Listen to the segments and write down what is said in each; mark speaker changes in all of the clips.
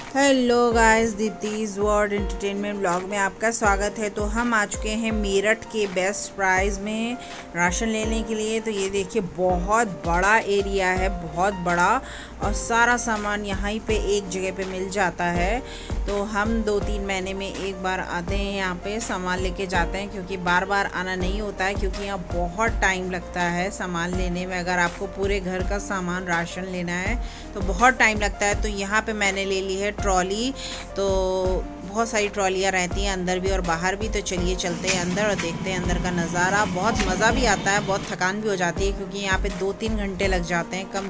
Speaker 1: Hello guys, Dipti's world entertainment blog में आपका स्वागत है। तो हम आ चुके हैं मेरठ के बेस्ट प्राइस में राशन लेने के लिए। तो ये देखिए, बहुत बड़ा एरिया है, बहुत बड़ा, और सारा सामान यहाँ ही पे एक जगह पे मिल जाता है। तो हम 2-3 महीने में एक बार आते हैं यहाँ पे, सामान लेके जाते हैं, क्योंकि बार बार आना नहीं होता है, क्योंकि यहाँ बहुत टाइम लगता है सामान लेने में। अगर आपको पूरे घर का सामान राशन लेना है तो बहुत टाइम लगता है। तो यहाँ पे मैंने ले ली है ट्रॉली। तो बहुत सारी ट्रॉलियाँ रहती हैं अंदर भी और बाहर भी। तो चलिए चलते हैं अंदर और देखते हैं अंदर का नज़ारा। बहुत मज़ा भी आता है, बहुत थकान भी हो जाती है, क्योंकि यहाँ पे 2-3 घंटे लग जाते हैं, कम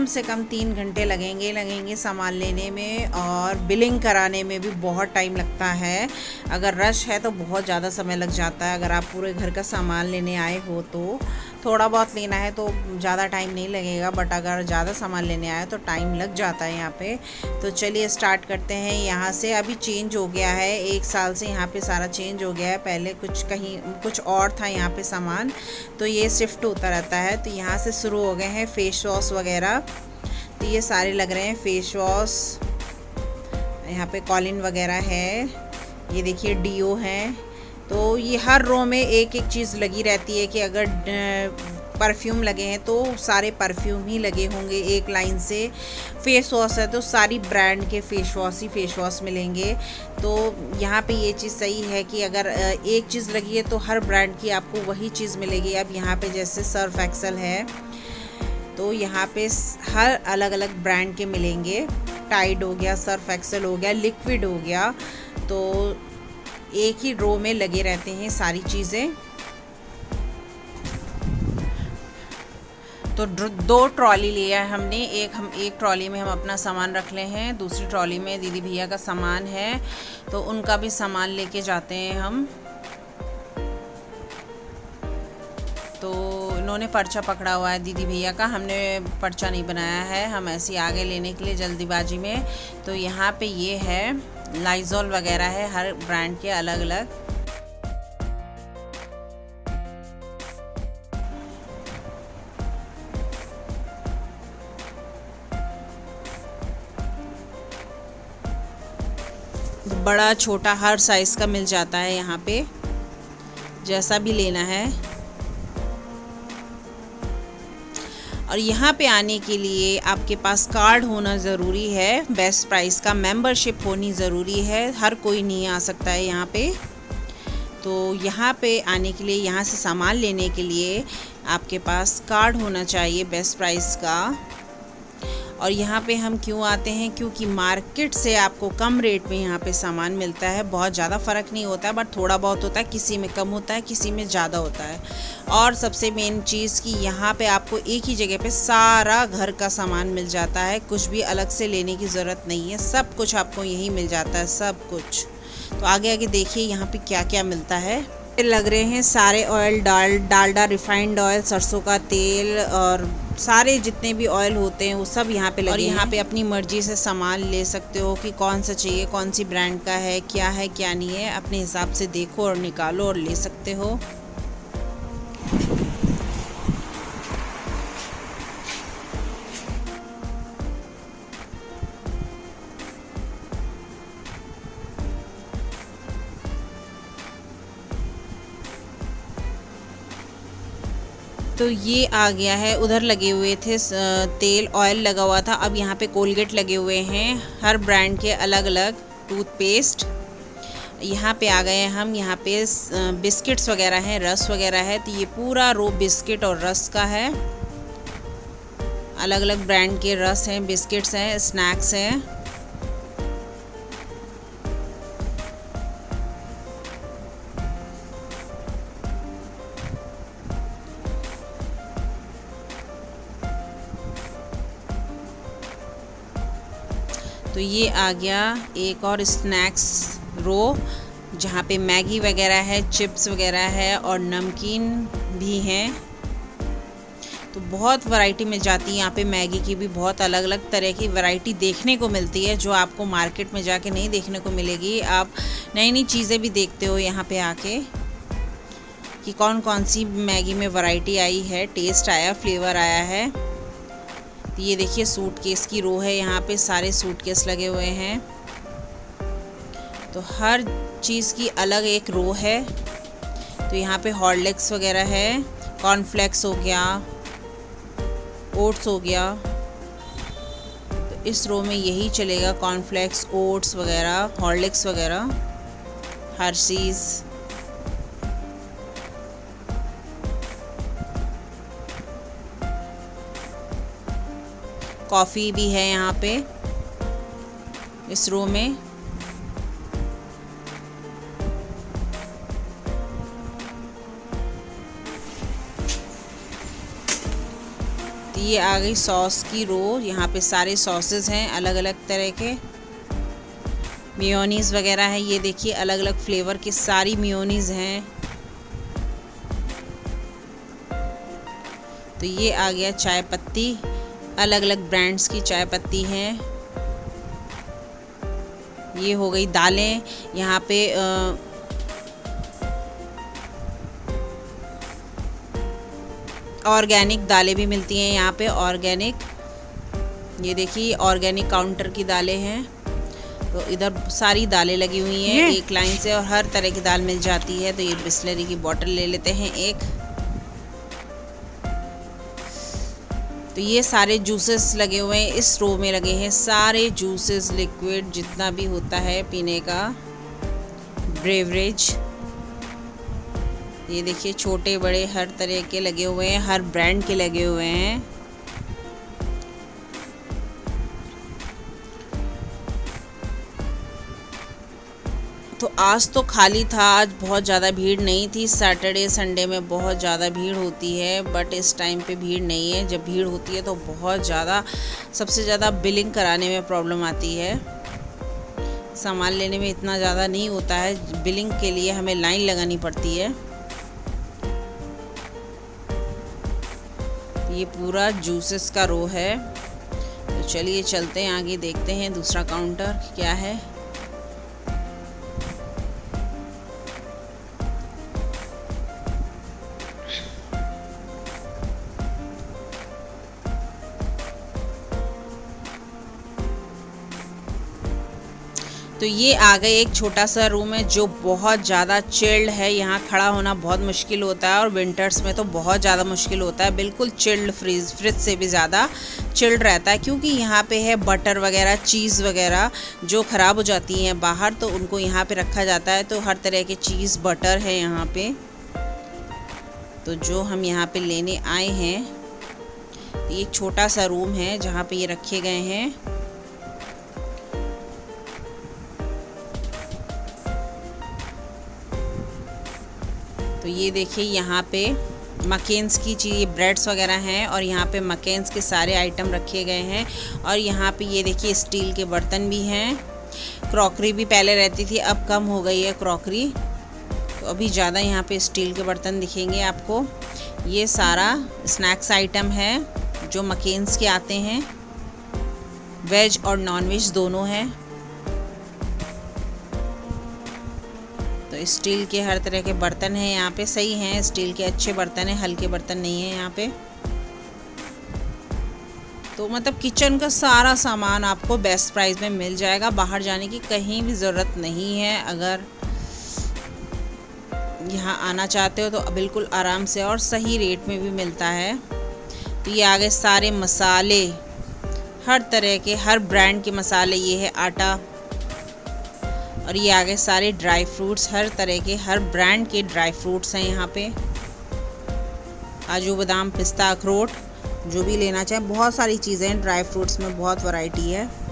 Speaker 1: से कम 3 घंटे लगेंगे सामान लेने में, और बिलिंग कराने में भी बहुत टाइम लगता है। अगर रश है तो बहुत ज़्यादा समय लग जाता है। अगर आप पूरे घर का सामान लेने आए हो तो थोड़ा बहुत लेना है तो ज़्यादा टाइम नहीं लगेगा, बट अगर ज़्यादा सामान लेने आए तो टाइम लग जाता है यहाँ पे। तो चलिए स्टार्ट करते हैं यहाँ से। अभी चेंज हो गया है, 1 साल से यहाँ पे सारा चेंज हो गया है। पहले कुछ और था यहाँ पे सामान, तो ये शिफ्ट होता रहता है। तो यहाँ से शुरू हो गए हैं फेस वॉश वगैरह। तो ये सारे लग रहे हैं फेस वॉश। यहाँ पे कॉलिन वगैरह है, ये देखिए डीओ है। तो ये हर रो में एक एक चीज़ लगी रहती है कि अगर परफ्यूम लगे हैं तो सारे परफ्यूम ही लगे होंगे एक लाइन से। फेस वॉश है तो सारी ब्रांड के फेस वॉश मिलेंगे। तो यहाँ पे ये चीज़ सही है कि अगर एक चीज़ लगी है तो हर ब्रांड की आपको वही चीज़ मिलेगी। अब यहाँ पे जैसे सर्फ एक्सेल है तो यहाँ पे हर अलग अलग ब्रांड के मिलेंगे। टाइड हो गया, सर्फ एक्सेल हो गया, लिक्विड हो गया। तो एक ही रो में लगे रहते हैं सारी चीज़ें। तो 2 ट्रॉली लिया है हमने। एक ट्रॉली में हम अपना सामान रख ले हैं, दूसरी ट्रॉली में दीदी भैया का सामान है, तो उनका भी सामान लेके जाते हैं हम। तो इन्होंने पर्चा पकड़ा हुआ है दीदी भैया का, हमने पर्चा नहीं बनाया है, हम ऐसे आगे लेने के लिए जल्दीबाजी में। तो यहाँ पे ये है, लाइजॉल वगैरह है, हर ब्रांड के अलग अलग। बड़ा छोटा हर साइज़ का मिल जाता है यहाँ पे, जैसा भी लेना है। और यहाँ पे आने के लिए आपके पास कार्ड होना ज़रूरी है, बेस्ट प्राइस का मेंबरशिप होनी ज़रूरी है, हर कोई नहीं आ सकता है यहाँ पे। तो यहाँ पे आने के लिए, यहाँ से सामान लेने के लिए आपके पास कार्ड होना चाहिए बेस्ट प्राइस का। और यहाँ पे हम क्यों आते हैं, क्योंकि मार्केट से आपको कम रेट में यहाँ पे सामान मिलता है। बहुत ज़्यादा फ़र्क नहीं होता है, बट थोड़ा बहुत होता है, किसी में कम होता है, किसी में ज़्यादा होता है। और सबसे मेन चीज़ कि यहाँ पे आपको एक ही जगह पे सारा घर का सामान मिल जाता है, कुछ भी अलग से लेने की ज़रूरत नहीं है, सब कुछ आपको यहीं मिल जाता है, सब कुछ। तो आगे आगे देखिए यहाँ पे क्या क्या मिलता है। लग रहे हैं सारे ऑयल, डालडा, रिफाइंड ऑयल, सरसों का तेल, और सारे जितने भी ऑयल होते हैं वो सब यहाँ पे लगे। और यहाँ पे अपनी मर्जी से सामान ले सकते हो कि कौन सा चाहिए, कौन सी ब्रांड का है क्या नहीं है, अपने हिसाब से देखो और निकालो और ले सकते हो। तो ये आ गया है, उधर लगे हुए थे तेल, ऑयल लगा हुआ था, अब यहाँ पे कोलगेट लगे हुए हैं, हर ब्रांड के अलग अलग टूथपेस्ट। यहाँ पे आ गए हैं हम, यहाँ पे बिस्किट्स वगैरह हैं, रस वगैरह है। तो ये पूरा रो बिस्किट और रस का है, अलग अलग ब्रांड के रस हैं, बिस्किट्स हैं, स्नैक्स हैं। तो ये आ गया एक और स्नैक्स रो, जहाँ पे मैगी वगैरह है, चिप्स वगैरह है, और नमकीन भी हैं। तो बहुत वैरायटी मिल जाती है यहाँ पे। मैगी की भी बहुत अलग अलग तरह की वैरायटी देखने को मिलती है, जो आपको मार्केट में जाके नहीं देखने को मिलेगी। आप नई नई चीज़ें भी देखते हो यहाँ पे आके, कि कौन कौन सी मैगी में वैरायटी आई है, टेस्ट आया, फ्लेवर आया है। ये देखिए सूटकेस की रो है, यहाँ पे सारे सूटकेस लगे हुए हैं। तो हर चीज़ की अलग एक रो है। तो यहाँ पे हॉर्लिक्स वगैरह है, कॉर्नफ्लेक्स हो गया, ओट्स हो गया। तो इस रो में यही चलेगा, कॉर्नफ्लेक्स, ओट्स वगैरह, हॉर्लिक्स वगैरह, हर्शीज़। कॉफ़ी भी है यहाँ पे इस रो में। तो ये आ गई सॉस की रो। यहाँ पे सारे सॉसेस हैं अलग अलग तरह के। मेयोनीज़ वगैरह है, ये देखिए अलग अलग फ्लेवर की सारी मेयोनीज़ हैं। तो ये आ गया चाय पत्ती, अलग अलग ब्रांड्स की चाय पत्ती हैं। ये हो गई दालें, यहाँ पे ऑर्गेनिक दालें भी मिलती हैं यहाँ पे, ऑर्गेनिक। ये देखिए ऑर्गेनिक काउंटर की दालें हैं। तो इधर सारी दालें लगी हुई हैं एक लाइन से, और हर तरह की दाल मिल जाती है। तो ये बिस्लरी की बोतल ले लेते हैं एक। तो ये सारे जूसेस लगे हुए हैं इस रो में, लगे हैं सारे जूसेस, लिक्विड जितना भी होता है पीने का, ब्रेवरेज। ये देखिए छोटे बड़े हर तरह के लगे हुए हैं, हर ब्रांड के लगे हुए हैं। तो आज तो खाली था, आज बहुत ज़्यादा भीड़ नहीं थी। सैटरडे संडे में बहुत ज़्यादा भीड़ होती है, बट इस टाइम पे भीड़ नहीं है। जब भीड़ होती है तो बहुत ज़्यादा, सबसे ज़्यादा बिलिंग कराने में प्रॉब्लम आती है। सामान लेने में इतना ज़्यादा नहीं होता है, बिलिंग के लिए हमें लाइन लगानी पड़ती है। ये पूरा जूसेस का रो है। तो चलिए चलते हैं आगे, देखते हैं दूसरा काउंटर क्या है। तो ये आ गए एक छोटा सा रूम है जो बहुत ज़्यादा चिल्ड है। यहाँ खड़ा होना बहुत मुश्किल होता है, और विंटर्स में तो बहुत ज़्यादा मुश्किल होता है। बिल्कुल चिल्ड, फ्रिज से भी ज़्यादा चिल्ड रहता है, क्योंकि यहाँ पे है बटर वगैरह, चीज़ वगैरह जो ख़राब हो जाती हैं बाहर, तो उनको यहाँ पे रखा जाता है। तो हर तरह के चीज़, बटर है यहाँ पे। तो जो हम यहाँ पे लेने आए हैं, ये एक छोटा सा रूम है जहाँ पे ये रखे गए हैं। तो ये देखिए यहाँ पे मकेन्स की चीज़, ब्रेड्स वगैरह हैं, और यहाँ पे मकेन्स के सारे आइटम रखे गए हैं। और यहाँ पे ये देखिए स्टील के बर्तन भी हैं। क्रॉकरी भी पहले रहती थी, अब कम हो गई है क्रॉकरी, तो अभी ज़्यादा यहाँ पे स्टील के बर्तन दिखेंगे आपको। ये सारा स्नैक्स आइटम है जो मकेन्स के आते हैं, वेज और नॉन वेज दोनों हैं। तो स्टील के हर तरह के बर्तन हैं यहाँ पे, सही हैं, स्टील के अच्छे बर्तन हैं, हल्के बर्तन नहीं हैं यहाँ पे। तो मतलब किचन का सारा सामान आपको बेस्ट प्राइस में मिल जाएगा। बाहर जाने की कहीं भी ज़रूरत नहीं है। अगर यहाँ आना चाहते हो तो बिल्कुल आराम से और सही रेट में भी मिलता है। तो ये आगे सारे मसाले, हर तरह के, हर ब्रांड के मसाले। ये है आटा, और ये आगे सारे ड्राई फ्रूट्स, हर तरह के, हर ब्रांड के ड्राई फ्रूट्स हैं यहाँ पे। काजू, बादाम, पिस्ता, अखरोट, जो भी लेना चाहें, बहुत सारी चीज़ें हैं ड्राई फ्रूट्स में, बहुत वैरायटी है।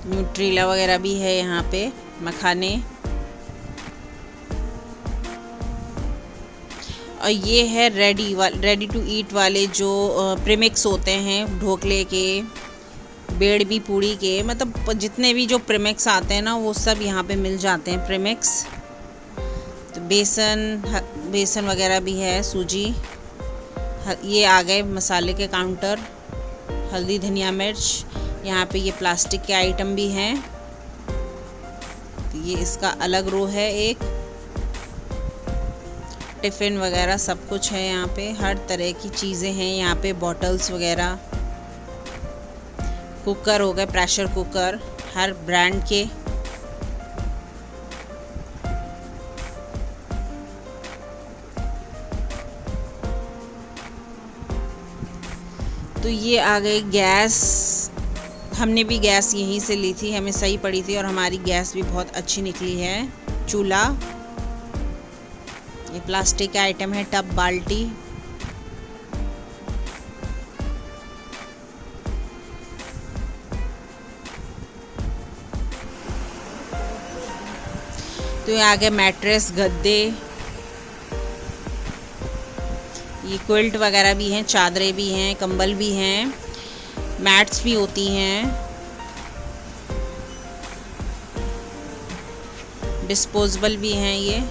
Speaker 1: न्यूट्रीला वगैरह भी है यहाँ पे, मखाने। और ये है रेडी टू ईट वाले जो प्रीमिक्स होते हैं, ढोकले के, बेड़बी पूड़ी के, मतलब जितने भी जो प्रीमिक्स आते हैं ना, वो सब यहाँ पे मिल जाते हैं प्रीमिक्स। तो बेसन वगैरह भी है, सूजी, ये आ गए मसाले के काउंटर, हल्दी धनिया मिर्च। यहाँ पे ये प्लास्टिक के आइटम भी हैं, तो ये इसका अलग रो है। एक टिफ़िन वगैरह सब कुछ है यहाँ पे, हर तरह की चीज़ें हैं यहाँ पे, बॉटल्स वगैरह। कुकर हो गए, प्रेशर कुकर हर ब्रांड के। तो ये आ गई गैस। हमने भी गैस यहीं से ली थी, हमें सही पड़ी थी और हमारी गैस भी बहुत अच्छी निकली है। चूल्हा, ये प्लास्टिक का आइटम है, टब, बाल्टी। तो ये आ गए मैट्रेस, गद्दे, ये क्विल्ट वगैरह भी हैं, चादरें भी हैं, कंबल भी हैं, मैट्स भी होती हैं, डिस्पोजेबल भी हैं, ये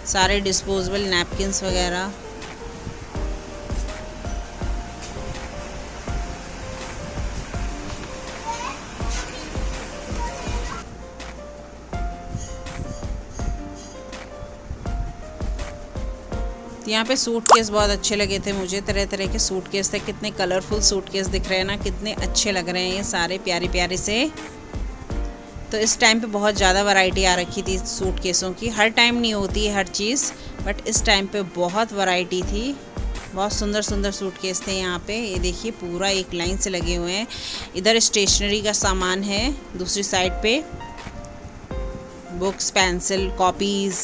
Speaker 1: सारे डिस्पोजेबल नैपकिन्स वगैरह। यहाँ पे सूटकेस बहुत अच्छे लगे थे मुझे, तरह तरह के सूटकेस थे। कितने कलरफुल सूटकेस दिख रहे हैं ना, कितने अच्छे लग रहे हैं ये सारे प्यारे प्यारे से। तो इस टाइम पे बहुत ज़्यादा वैरायटी आ रखी थी सूटकेसों की। हर टाइम नहीं होती है हर चीज़, बट इस टाइम पे बहुत वैरायटी थी। बहुत सुंदर सुंदर सूटकेस थे यहाँ पे। ये देखिए पूरा एक लाइन से लगे हुए हैं। इधर स्टेशनरी का सामान है, दूसरी साइड पे बुक्स, पेंसिल, कॉपीज़।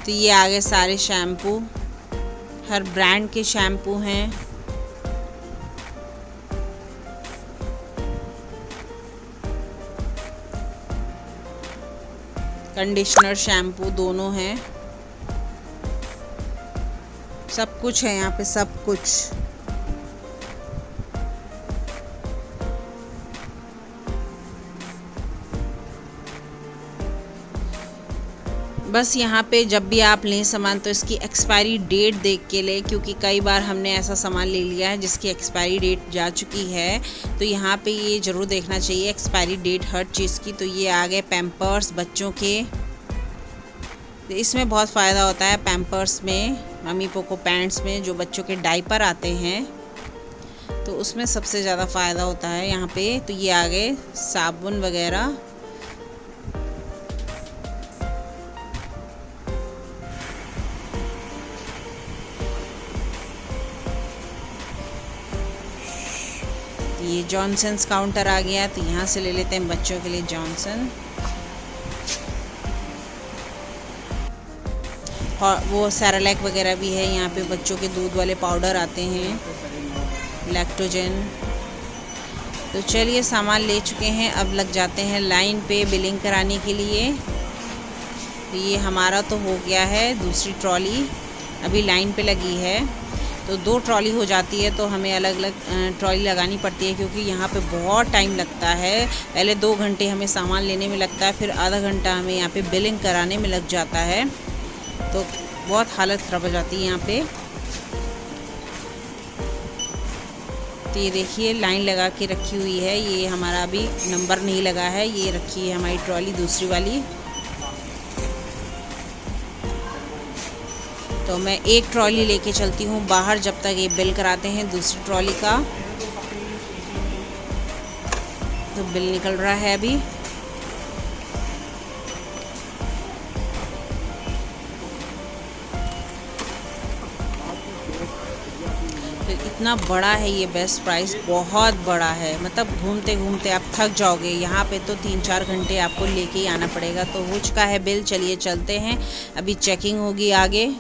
Speaker 1: तो ये आगे सारे शैम्पू, हर ब्रांड के शैम्पू हैं। कंडीशनर, शैम्पू दोनों हैं। सब कुछ है यहाँ पे, सब कुछ। बस यहाँ पे जब भी आप लें सामान तो इसकी एक्सपायरी डेट देख के लें, क्योंकि कई बार हमने ऐसा सामान ले लिया है जिसकी एक्सपायरी डेट जा चुकी है। तो यहाँ पे ये ज़रूर देखना चाहिए एक्सपायरी डेट हर चीज़ की। तो ये आ गए पैम्पर्स बच्चों के। तो इसमें बहुत फ़ायदा होता है पैम्पर्स में, मम्मी पोको पैंट्स में, जो बच्चों के डायपर आते हैं तो उसमें सबसे ज़्यादा फ़ायदा होता है यहाँ पे। तो ये आ गए साबुन वगैरह। ये जॉनसन्स काउंटर आ गया, तो यहाँ से ले लेते हैं बच्चों के लिए जॉनसन। और वो सेरेलैक वगैरह भी है यहाँ पे, बच्चों के दूध वाले पाउडर आते हैं, लैक्टोजन। तो चलिए सामान ले चुके हैं, अब लग जाते हैं लाइन पे बिलिंग कराने के लिए। तो ये हमारा तो हो गया है, दूसरी ट्रॉली अभी लाइन पे लगी है। तो 2 ट्रॉली हो जाती है, तो हमें अलग अलग ट्रॉली लगानी पड़ती है, क्योंकि यहाँ पे बहुत टाइम लगता है। पहले 2 घंटे हमें सामान लेने में लगता है, फिर आधा घंटा हमें यहाँ पे बिलिंग कराने में लग जाता है। तो बहुत हालत ख़राब हो जाती है यहाँ पे। तो ये देखिए लाइन लगा के रखी हुई है, ये हमारा अभी नंबर नहीं लगा है। ये रखी है हमारी ट्रॉली दूसरी वाली। तो मैं एक ट्रॉली लेके चलती हूँ बाहर, जब तक ये बिल कराते हैं दूसरी ट्रॉली का। तो बिल निकल रहा है अभी। तो इतना बड़ा है ये बेस्ट प्राइस, बहुत बड़ा है। मतलब घूमते घूमते आप थक जाओगे। यहाँ पे तो 3-4 घंटे आपको लेके ही आना पड़ेगा। तो हो चुका है बिल, चलिए चलते हैं, अभी चेकिंग होगी आगे।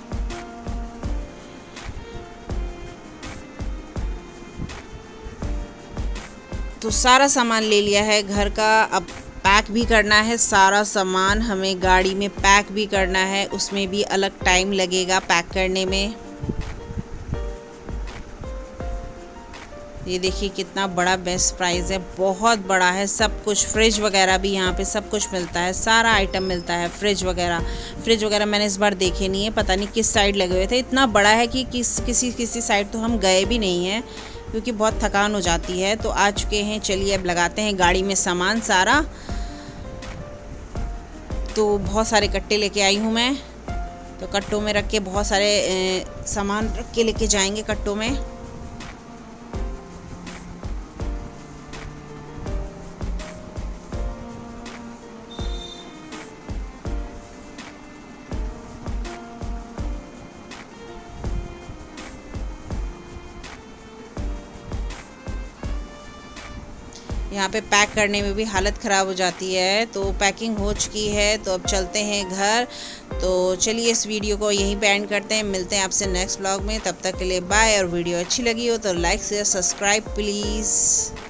Speaker 1: तो सारा सामान ले लिया है घर का, अब पैक भी करना है। सारा सामान हमें गाड़ी में पैक भी करना है, उसमें भी अलग टाइम लगेगा पैक करने में। ये देखिए कितना बड़ा बेस्ट प्राइस है, बहुत बड़ा है। सब कुछ, फ्रिज वगैरह भी यहाँ पे सब कुछ मिलता है, सारा आइटम मिलता है। फ्रिज वगैरह मैंने इस बार देखे नहीं है, पता नहीं किस साइड लगे हुए थे। इतना बड़ा है कि किसी साइड तो हम गए भी नहीं हैं क्योंकि बहुत थकान हो जाती है। तो आ चुके हैं, चलिए अब लगाते हैं गाड़ी में सामान सारा। तो बहुत सारे कट्टे लेके आई हूँ मैं, तो कट्टों में रख के बहुत सारे सामान रख के लेके जाएंगे कट्टों में। यहाँ पे पैक करने में भी हालत ख़राब हो जाती है। तो पैकिंग हो चुकी है, तो अब चलते हैं घर। तो चलिए इस वीडियो को यहीं पे एंड करते हैं, मिलते हैं आपसे नेक्स्ट व्लॉग में। तब तक के लिए बाय। और वीडियो अच्छी लगी हो तो लाइक शेयर सब्सक्राइब प्लीज़।